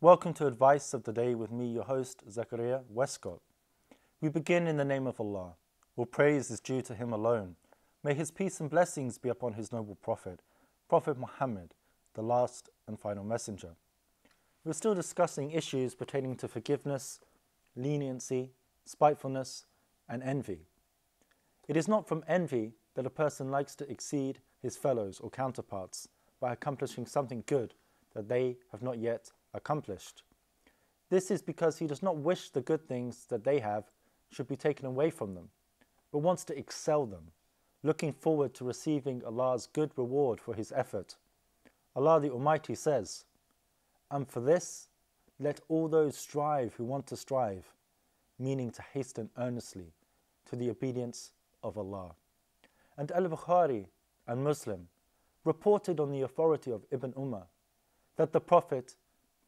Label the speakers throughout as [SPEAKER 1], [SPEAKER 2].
[SPEAKER 1] Welcome to Advice of the Day with me, your host, Zakariya Westcott. We begin in the name of Allah. All praise is due to Him alone. May His peace and blessings be upon His noble Prophet, Prophet Muhammad, the last and final messenger. We're still discussing issues pertaining to forgiveness, leniency, spitefulness, and envy. It is not from envy that a person likes to exceed his fellows or counterparts by accomplishing something good that they have not yet accomplished. This is because he does not wish the good things that they have should be taken away from them, but wants to excel them, looking forward to receiving Allah's good reward for his effort. Allah the Almighty says, "And for this, let all those strive who want to strive," meaning to hasten earnestly to the obedience of Allah. And Al-Bukhari and Muslim reported on the authority of Ibn Umar that the Prophet,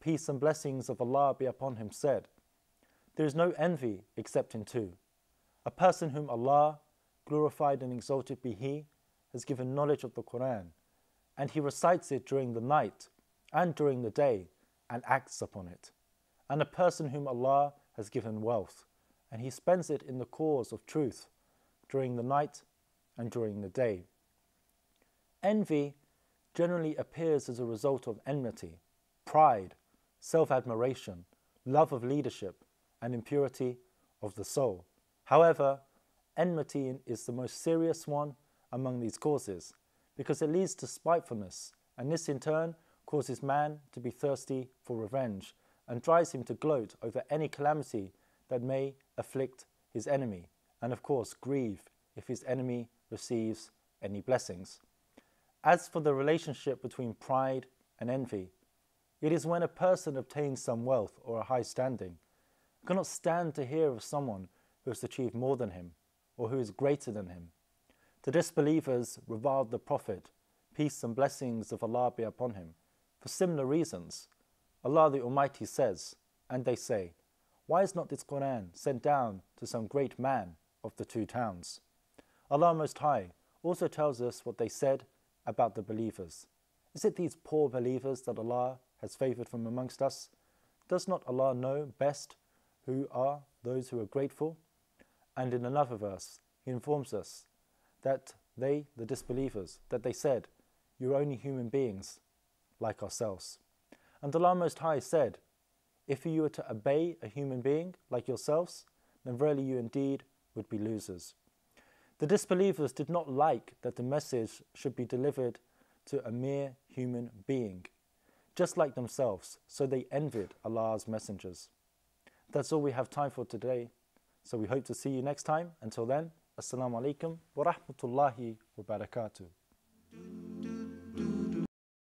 [SPEAKER 1] peace and blessings of Allah be upon him, said, "There is no envy except in two. A person whom Allah, glorified and exalted be He, has given knowledge of the Quran, and he recites it during the night and during the day and acts upon it. And a person whom Allah has given wealth, and he spends it in the cause of truth during the night and during the day." Envy generally appears as a result of enmity, pride, self-admiration, love of leadership, and impurity of the soul. However, enmity is the most serious one among these causes because it leads to spitefulness, and this in turn causes man to be thirsty for revenge and drives him to gloat over any calamity that may afflict his enemy, and of course grieve if his enemy receives any blessings. As for the relationship between pride and envy, it is when a person obtains some wealth or a high standing, cannot stand to hear of someone who has achieved more than him or who is greater than him. The disbelievers reviled the Prophet, peace and blessings of Allah be upon him, for similar reasons. Allah the Almighty says, and they say, "Why is not this Quran sent down to some great man of the two towns?" Allah Most High also tells us what they said about the believers. Is it these poor believers that Allah has favored from amongst us? Does not Allah know best who are those who are grateful? And in another verse, He informs us that they, the disbelievers, that they said, "You're only human beings like ourselves." And Allah Most High said, "If you were to obey a human being like yourselves, then verily you indeed would be losers." The disbelievers did not like that the message should be delivered to a mere human being, just like themselves, so they envied Allah's messengers. That's all we have time for today, so we hope to see you next time. Until then, Assalamu alaikum wa rahmatullahi wa barakatuh.